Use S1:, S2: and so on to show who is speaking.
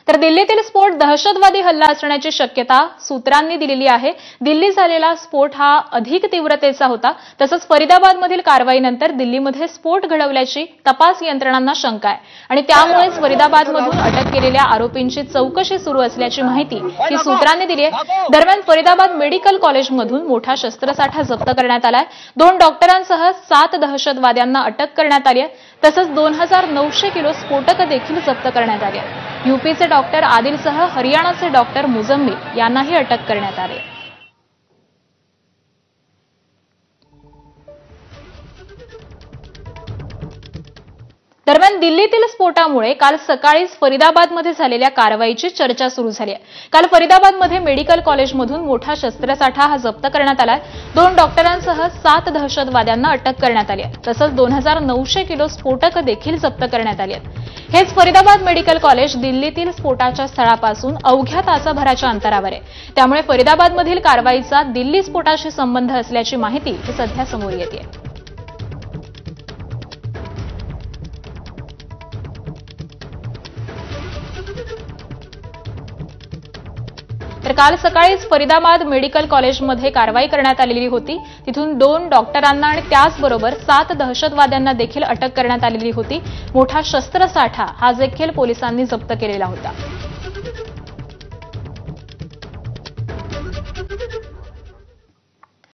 S1: तर दिल्लीतील स्फोट दहशतवादी हल्ला असण्याची शक्यता सूत्रांनी दिलेली आहे। दिल्ली झालेला स्फोट हा अधिक तीव्रतेचा होता। तसंच फरीदाबादमधील कारवाईनंतर दिल्लीमध्ये स्फोट घडवल्याची तपास यंत्रणांना शंका आहे आणि त्यामुळेच फरीदाबादमधून अटक केलेल्या आरोपींची चौकशी सुरू असल्याची माहिती ही सूत्रांनी दिली आहे। दरम्यान फरीदाबाद मेडिकल कॉलेजमधून मोठा शस्त्रसाठा जप्त करण्यात आलाय। 2 डॉक्टरांसह 7 दहशतवाद्यांना अटक करण्यात आली आहे। तसंच 2900 किलो स्फोटक देखील जप्त करण्यात आली आहेत। यूपीचे डॉक्टर आदिलसह हरियाणाचे डॉक्टर मुजम्मिल यांनाही अटक करण्यात आली। दरम्यान दिल्लीतील स्फोटामुळे काल सकाळीच फरीदाबादमध्ये झालेल्या कारवाईची चर्चा सुरू झाली आहे। काल फरीदाबादमध्ये मेडिकल कॉलेजमधून मोठा शस्त्रसाठा हा जप्त करण्यात आलाय। 2 डॉक्टरांसह 7 दहशतवाद्यांना अटक करण्यात आली आहे। तसंच 2900 किलो स्फोटक देखील जप्त करण्यात आली आहेत। हेच फरीदाबाद मेडिकल कॉलेज दिल्लीतील स्फोटाच्या स्थळापासून अवघ्या तासाभराच्या अंतरावर आहे। त्यामुळे फरीदाबादमधील कारवाईचा दिल्ली स्फोटाशी संबंध असल्याची माहिती सध्या समोर येते। तर काल सकाळीच फरीदाबाद मेडिकल कॉलेजमध्ये कारवाई करण्यात आलेली होती। तिथून 2 डॉक्टरांना आणि त्याचबरोबर 7 दहशतवाद्यांना देखील अटक करण्यात आलेली होती। मोठा शस्त्रसाठा हा देखील पोलिसांनी जप्त केलेला होता।